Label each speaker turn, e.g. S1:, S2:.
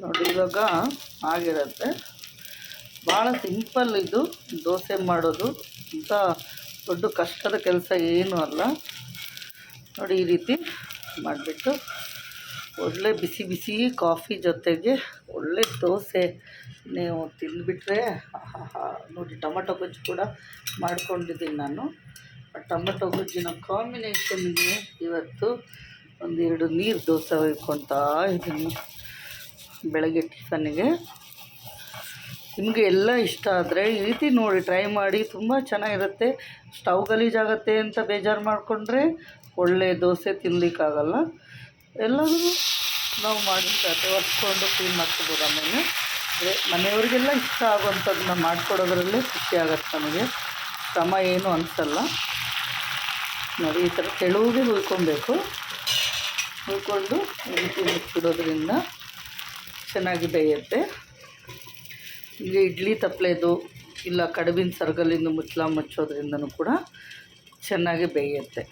S1: ನೋಡಿ ಇವಾಗ ಆಗಿರುತ್ತೆ. ಭಾಳ ಸಿಂಪಲ್ ಇದು ದೋಸೆ ಮಾಡೋದು, ಇಂಥ ದೊಡ್ಡ ಕಷ್ಟದ ಕೆಲಸ ಏನೂ ಅಲ್ಲ. ನೋಡಿ ಈ ರೀತಿ ಮಾಡಿಬಿಟ್ಟು ಒಳ್ಳೆ ಬಿಸಿ ಬಿಸಿ ಕಾಫಿ ಜೊತೆಗೆ ಒಳ್ಳೆ ದೋಸೆ ನೀವು ತಿಂದುಬಿಟ್ರೆ ನೋಡಿ. ಟೊಮಟೊ ಗೊಜ್ಜು ಕೂಡ ಮಾಡ್ಕೊಂಡಿದ್ದೀನಿ ನಾನು. ಆ ಟೊಮಟೊ ಗೊಜ್ಜಿನ ಕಾಂಬಿನೇಷನ್ಗೆ ಇವತ್ತು ಒಂದೆರಡು ನೀರು ದೋಸೆ ಹೊಯ್ಕೊತಾ ಇದ್ದೀನಿ ಬೆಳಗ್ಗೆ ಟಿಫನ್ನಿಗೆ. ನಿಮಗೆ ಎಲ್ಲ ಇಷ್ಟ ಆದರೆ ಈ ರೀತಿ ನೋಡಿ ಟ್ರೈ ಮಾಡಿ, ತುಂಬ ಚೆನ್ನಾಗಿರುತ್ತೆ. ಸ್ಟವ್ ಗಲೀಜಾಗತ್ತೆ ಅಂತ ಬೇಜಾರು ಮಾಡಿಕೊಂಡ್ರೆ ಒಳ್ಳೆ ದೋಸೆ ತಿನ್ನಲಿಕ್ಕಾಗಲ್ಲ. ಎಲ್ಲರೂ ನಾವು ಮಾಡಿ ಒರೆಸ್ಕೊಂಡು ಕ್ಲೀನ್ ಮಾಡ್ಕೊಬೋದು. ಆಮೇಲೆ ಮನೆಯವರಿಗೆಲ್ಲ ಇಷ್ಟ ಆಗುವಂಥದ್ದನ್ನ ಮಾಡಿಕೊಡೋದ್ರಲ್ಲೇ ಖುಷಿ ಆಗುತ್ತೆ ನಮಗೆ, ಶ್ರಮ ಏನೂ ಅನಿಸಲ್ಲ. ನೋಡಿ ಈ ಥರ ತೆಳುವಿಗೆ ಹುಯ್ಕೊಬೇಕು. ಹುಯ್ಕೊಂಡು ಈ ರೀತಿ ಮುಚ್ಚಿಡೋದ್ರಿಂದ ಚೆನ್ನಾಗಿ ಬೇಯುತ್ತೆ. ಈಗ ಇಡ್ಲಿ ತಪ್ಪಲೆದು ಇಲ್ಲ ಕಡುಬಿನ ಸರ್ಗಲಿಂದ ಮುಚ್ಚೋದ್ರಿಂದನೂ ಕೂಡ ಚೆನ್ನಾಗಿ ಬೇಯುತ್ತೆ.